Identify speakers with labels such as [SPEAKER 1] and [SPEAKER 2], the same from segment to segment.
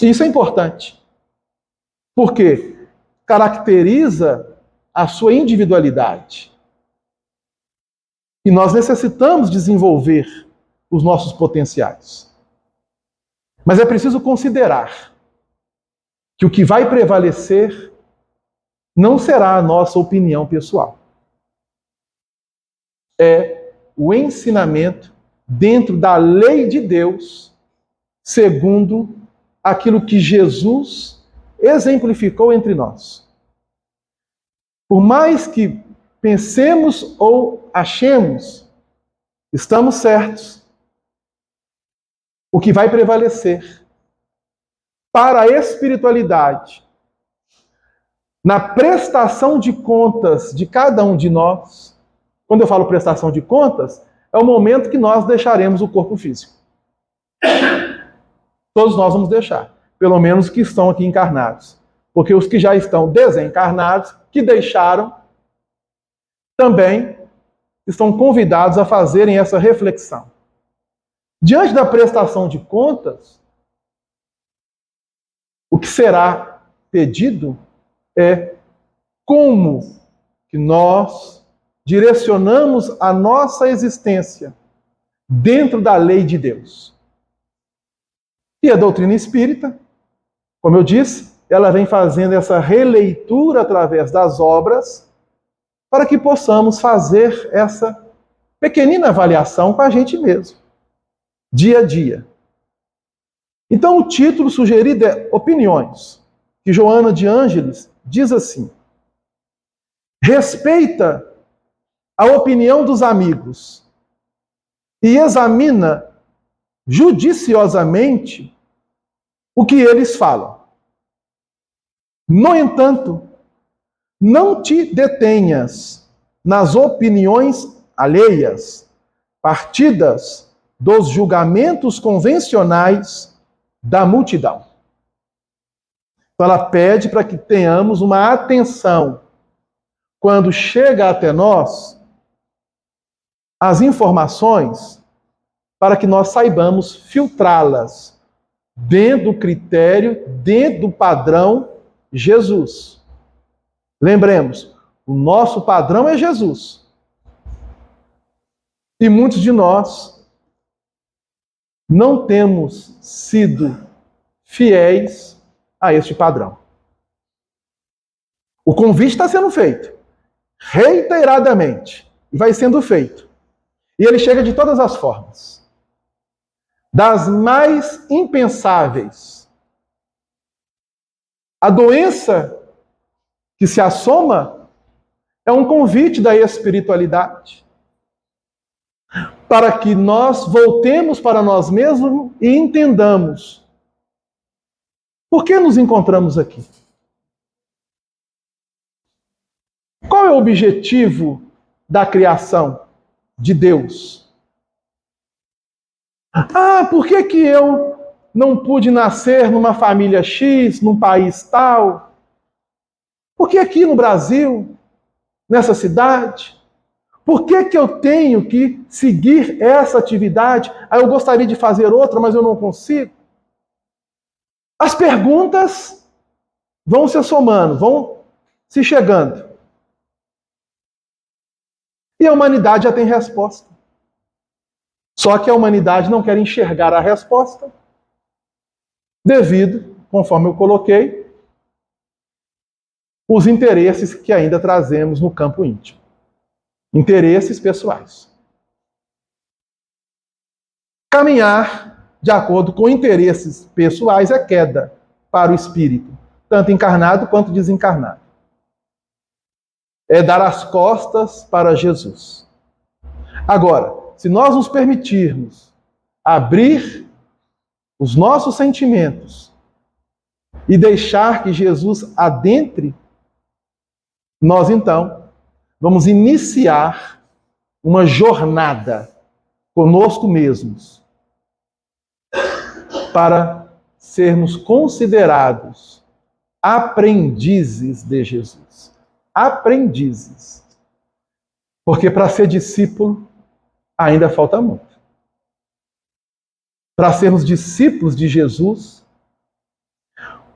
[SPEAKER 1] E isso é importante, porque caracteriza a sua individualidade. E nós necessitamos desenvolver os nossos potenciais. Mas é preciso considerar que o que vai prevalecer não será a nossa opinião pessoal. É o ensinamento dentro da lei de Deus, segundo aquilo que Jesus exemplificou entre nós. Por mais que pensemos ou achemos, estamos certos. O que vai prevalecer para a espiritualidade, na prestação de contas de cada um de nós, quando eu falo prestação de contas, é o momento que nós deixaremos o corpo físico. Todos nós vamos deixar, pelo menos os que estão aqui encarnados. Porque os que já estão desencarnados, que deixaram, também estão convidados a fazerem essa reflexão. Diante da prestação de contas, o que será pedido é como que nós direcionamos a nossa existência dentro da lei de Deus. E a doutrina espírita, como eu disse, ela vem fazendo essa releitura através das obras para que possamos fazer essa pequenina avaliação com a gente mesmo, dia a dia. Então o título sugerido é Opiniões, que Joana de Ângeles diz assim: respeita a opinião dos amigos e examina judiciosamente o que eles falam. No entanto, não te detenhas nas opiniões alheias, partidas dos julgamentos convencionais da multidão. Então ela pede para que tenhamos uma atenção quando chega até nós as informações, para que nós saibamos filtrá-las dentro do critério, dentro do padrão Jesus. Lembremos, o nosso padrão é Jesus. E muitos de nós não temos sido fiéis a este padrão. O convite está sendo feito, reiteradamente, e vai sendo feito. E ele chega de todas as formas. Das mais impensáveis. A doença que se assoma é um convite da espiritualidade para que nós voltemos para nós mesmos e entendamos por que nos encontramos aqui. Qual é o objetivo da criação de Deus? Por que eu não pude nascer numa família X, num país tal? Por que aqui no Brasil, nessa cidade? Por que eu tenho que seguir essa atividade? Eu gostaria de fazer outra, mas eu não consigo. As perguntas vão se somando, vão se chegando. E a humanidade já tem resposta. Só que a humanidade não quer enxergar a resposta devido, conforme eu coloquei, os interesses que ainda trazemos no campo íntimo. Interesses pessoais. Caminhar de acordo com interesses pessoais é queda para o espírito, tanto encarnado quanto desencarnado. É dar as costas para Jesus. Agora, se nós nos permitirmos abrir os nossos sentimentos e deixar que Jesus adentre, nós então vamos iniciar uma jornada conosco mesmos para sermos considerados aprendizes de Jesus. Aprendizes. Porque para ser discípulo ainda falta muito. Para sermos discípulos de Jesus,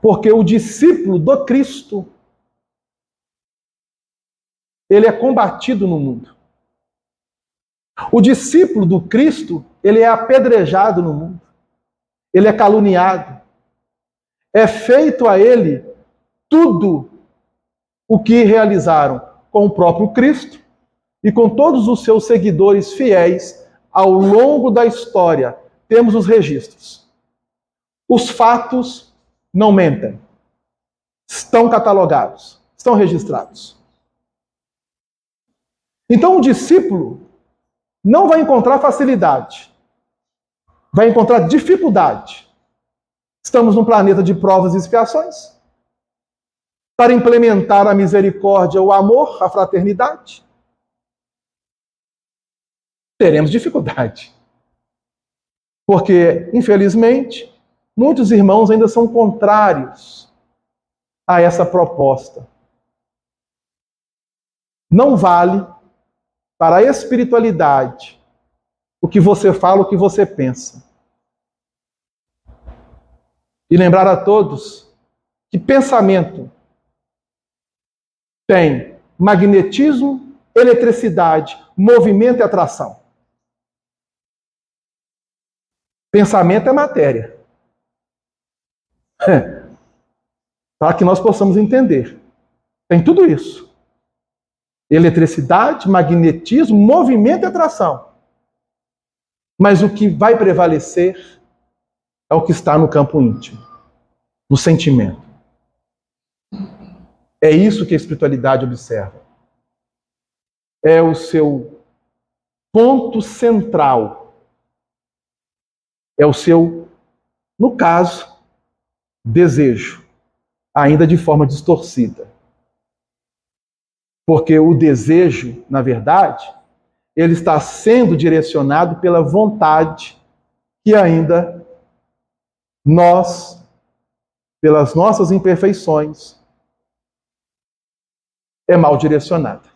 [SPEAKER 1] Porque o discípulo do Cristo, ele é combatido no mundo. O discípulo do Cristo, ele é apedrejado no mundo. Ele é caluniado. É feito a ele tudo o que realizaram com o próprio Cristo e com todos os seus seguidores fiéis ao longo da história. Temos os registros. Os fatos não mentem. Estão catalogados, estão registrados. Então o discípulo não vai encontrar facilidade, vai encontrar dificuldade. Estamos num planeta de provas e expiações. Para implementar a misericórdia, o amor, a fraternidade, teremos dificuldade. Porque, infelizmente, muitos irmãos ainda são contrários a essa proposta. Não vale para a espiritualidade o que você fala, o que você pensa. E lembrar a todos que pensamento tem magnetismo, eletricidade, movimento e atração. Pensamento é matéria. Para que nós possamos entender. Tem tudo isso. Eletricidade, magnetismo, movimento e atração. Mas o que vai prevalecer é o que está no campo íntimo, no sentimento. É isso que a espiritualidade observa. É o seu ponto central. É o seu, no caso, desejo, ainda de forma distorcida. Porque o desejo, na verdade, ele está sendo direcionado pela vontade que ainda nós, pelas nossas imperfeições, é mal direcionada.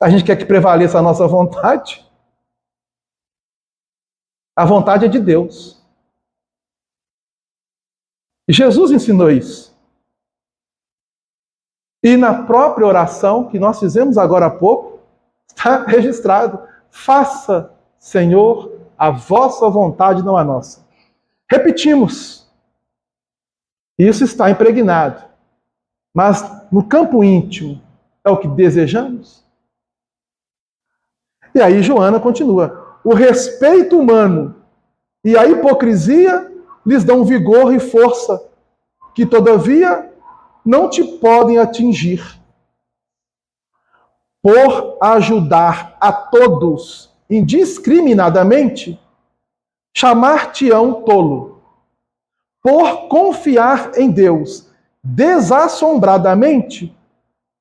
[SPEAKER 1] A gente quer que prevaleça a nossa vontade. A vontade é de Deus. E Jesus ensinou isso. E na própria oração que nós fizemos agora há pouco, está registrado: faça, Senhor, a vossa vontade, não a nossa. Repetimos. Isso está impregnado. Mas no campo íntimo, é o que desejamos? E aí Joana continua: o respeito humano e a hipocrisia lhes dão vigor e força, que todavia não te podem atingir. Por ajudar a todos indiscriminadamente, chamar-te-ão tolo. Por confiar em Deus desassombradamente,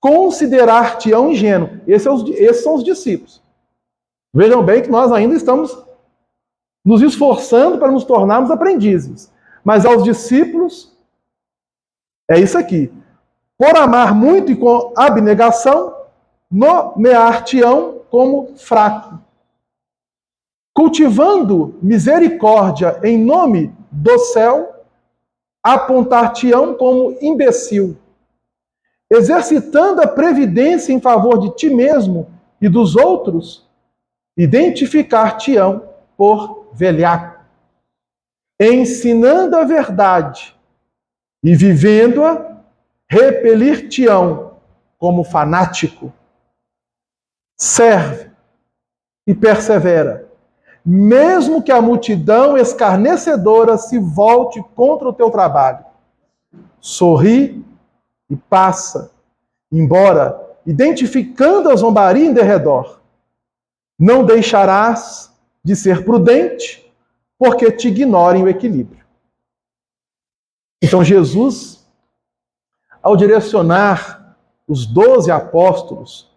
[SPEAKER 1] considerar-te-ão ingênuo. Esses são os discípulos. Vejam bem que nós ainda estamos nos esforçando para nos tornarmos aprendizes. Mas aos discípulos, é isso aqui. Por amar muito e com abnegação, nomear-te-ão como fraco. Cultivando misericórdia em nome do céu, apontar-te-ão como imbecil. Exercitando a previdência em favor de ti mesmo e dos outros, identificar-te-ão por velhaco. Ensinando a verdade e vivendo-a, repelir-te-ão como fanático. Serve e persevera, mesmo que a multidão escarnecedora se volte contra o teu trabalho. Sorri e passa, embora identificando a zombaria em derredor. Não deixarás de ser prudente, porque te ignorem o equilíbrio. Então Jesus, ao direcionar os 12 apóstolos,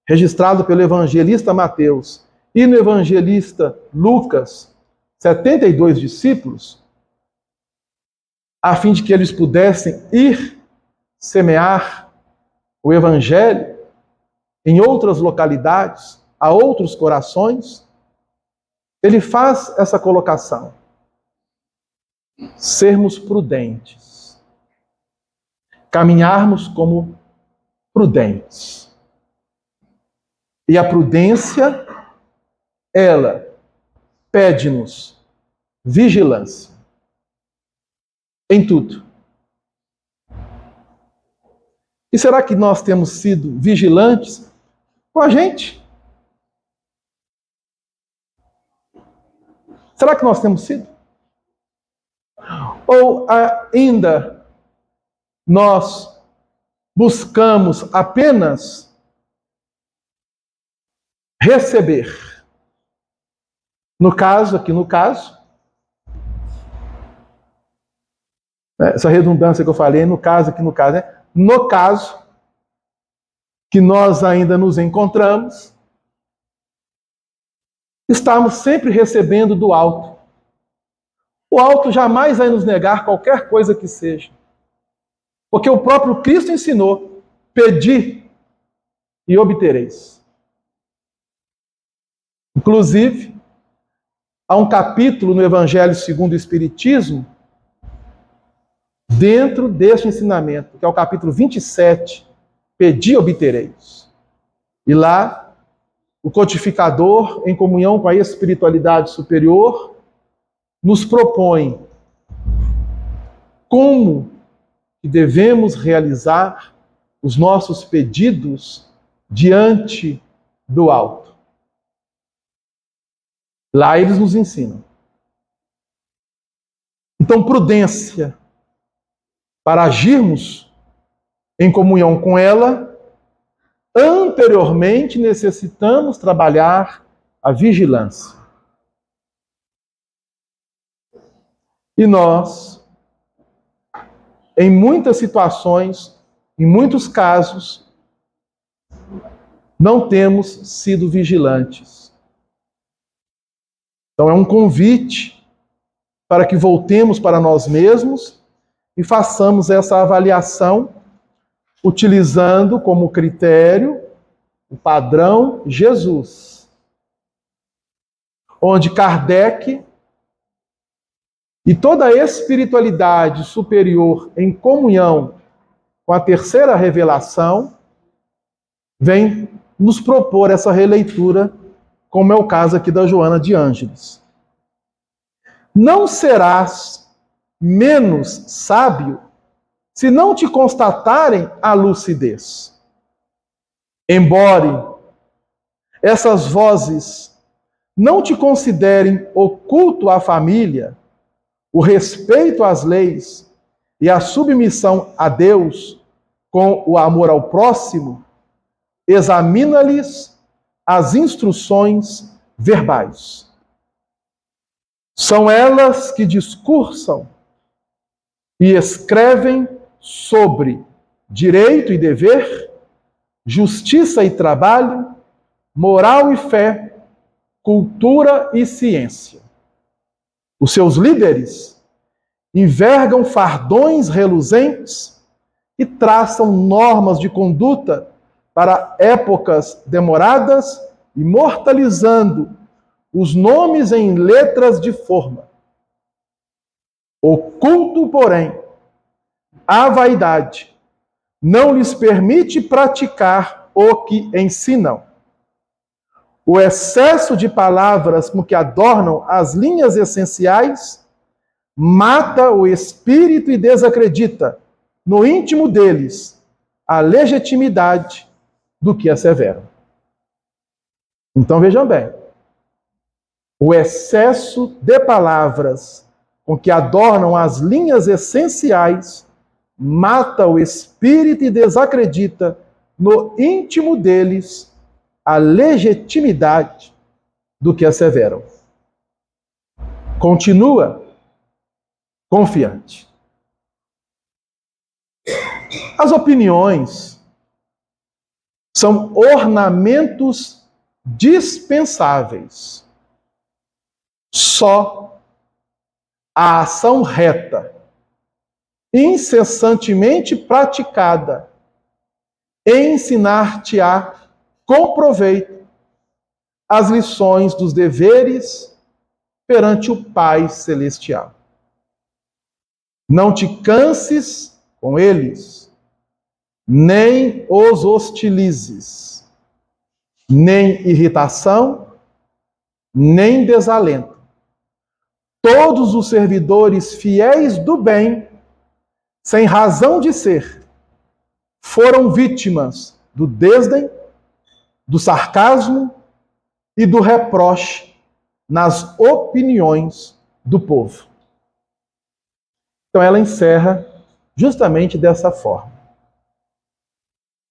[SPEAKER 1] registrado pelo evangelista Mateus e no evangelista Lucas, 72 discípulos, a fim de que eles pudessem ir semear o evangelho em outras localidades, a outros corações, ele faz essa colocação: sermos prudentes. caminharmos como prudentes. E a prudência, ela pede-nos vigilância em tudo. E será que nós temos sido vigilantes com a gente? Será que nós temos sido? Ou ainda nós buscamos apenas receber? Aqui no caso, essa redundância que eu falei, no caso, né? No caso que nós ainda nos encontramos, estamos sempre recebendo do alto. O alto jamais vai nos negar qualquer coisa que seja. Porque o próprio Cristo ensinou: pedi e obtereis. Inclusive, há um capítulo no Evangelho segundo o Espiritismo, dentro deste ensinamento, que é o capítulo 27, pedi e obtereis. E lá, o codificador, em comunhão com a espiritualidade superior, nos propõe como devemos realizar os nossos pedidos diante do alto. Lá eles nos ensinam. Então, prudência para agirmos em comunhão com ela, anteriormente necessitamos trabalhar a vigilância. E nós, em muitas situações, em muitos casos, não temos sido vigilantes. Então é um convite para que voltemos para nós mesmos e façamos essa avaliação utilizando como critério o padrão Jesus, onde Kardec e toda a espiritualidade superior em comunhão com a terceira revelação vem nos propor essa releitura, como é o caso aqui da Joana de Ângeles. Não serás menos sábio se não te constatarem a lucidez. Embora essas vozes não te considerem oculto à família, o respeito às leis e a submissão a Deus com o amor ao próximo, examina-lhes as instruções verbais. São elas que discursam e escrevem sobre direito e dever, justiça e trabalho, moral e fé, cultura e ciência. Os seus líderes envergam fardões reluzentes e traçam normas de conduta para épocas demoradas, imortalizando os nomes em letras de forma. Oculto, porém, a vaidade não lhes permite praticar o que ensinam. O excesso de palavras com que adornam as linhas essenciais mata o espírito e desacredita, no íntimo deles, a legitimidade do que asseveram. Então vejam bem, o excesso de palavras com que adornam as linhas essenciais mata o espírito e desacredita no íntimo deles a legitimidade do que asseveram. Continua confiante. As opiniões são ornamentos dispensáveis. Só a ação reta, incessantemente praticada, ensinar-te-á com proveito as lições dos deveres perante o Pai Celestial. Não te canses com eles, nem os hostilizes, nem irritação, nem desalento. Todos os servidores fiéis do bem, sem razão de ser, foram vítimas do desdém, do sarcasmo e do reproche nas opiniões do povo. Então ela encerra justamente dessa forma.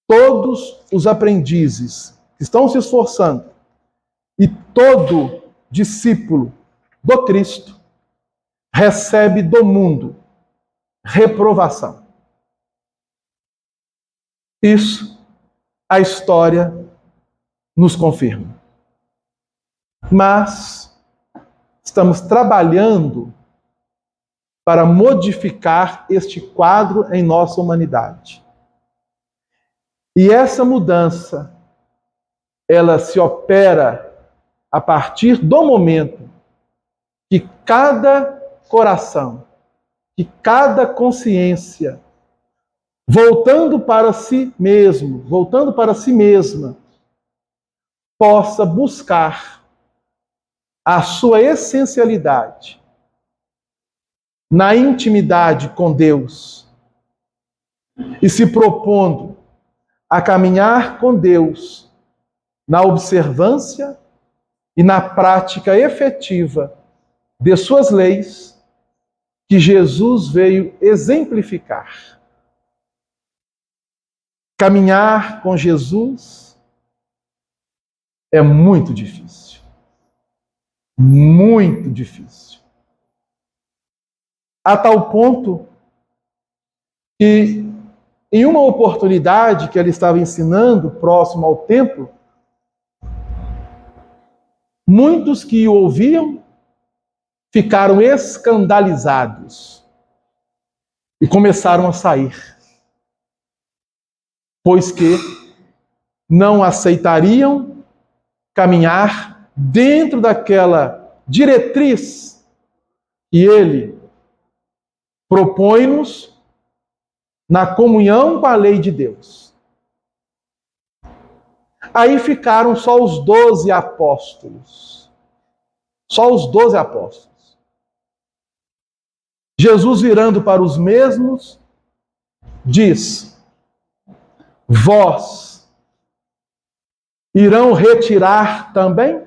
[SPEAKER 1] Todos os aprendizes que estão se esforçando e todo discípulo do Cristo recebe do mundo reprovação. Isso a história nos confirma. Mas estamos trabalhando para modificar este quadro em nossa humanidade. E essa mudança, ela se opera a partir do momento que cada coração, que cada consciência, voltando para si mesmo, voltando para si mesma, possa buscar a sua essencialidade na intimidade com Deus e se propondo a caminhar com Deus na observância e na prática efetiva de suas leis que Jesus veio exemplificar. Caminhar com Jesus é muito difícil. Muito difícil. A tal ponto que, em uma oportunidade que ele estava ensinando próximo ao templo, muitos que o ouviam ficaram escandalizados e começaram a sair, pois que não aceitariam caminhar dentro daquela diretriz que ele propõe-nos na comunhão com a lei de Deus. Aí ficaram só os 12 apóstolos. Só os 12 apóstolos. Jesus, virando para os mesmos, diz: vós irão retirar também?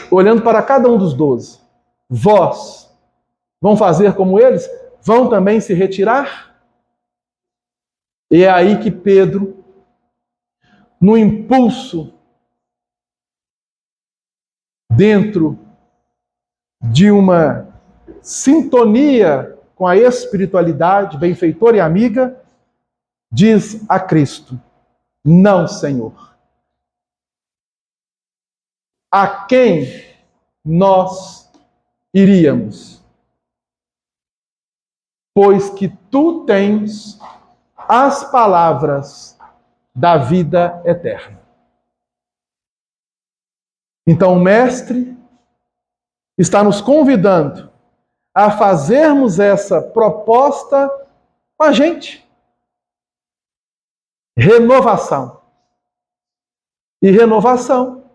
[SPEAKER 1] Olhando para cada um dos 12. Vós vão fazer como eles? Vão também se retirar? E é aí que Pedro, no impulso, dentro de uma sintonia com a espiritualidade, benfeitora e amiga, diz a Cristo: não, Senhor. A quem nós iríamos? Pois que tu tens as palavras da vida eterna. Então, o Mestre está nos convidando a fazermos essa proposta com a gente. Renovação. E renovação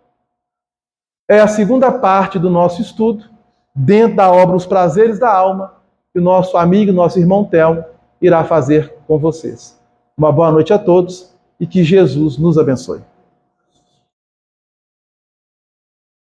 [SPEAKER 1] é a segunda parte do nosso estudo, dentro da obra Os Prazeres da Alma, que o nosso amigo, nosso irmão Telmo, irá fazer com vocês. Uma boa noite a todos e que Jesus nos abençoe.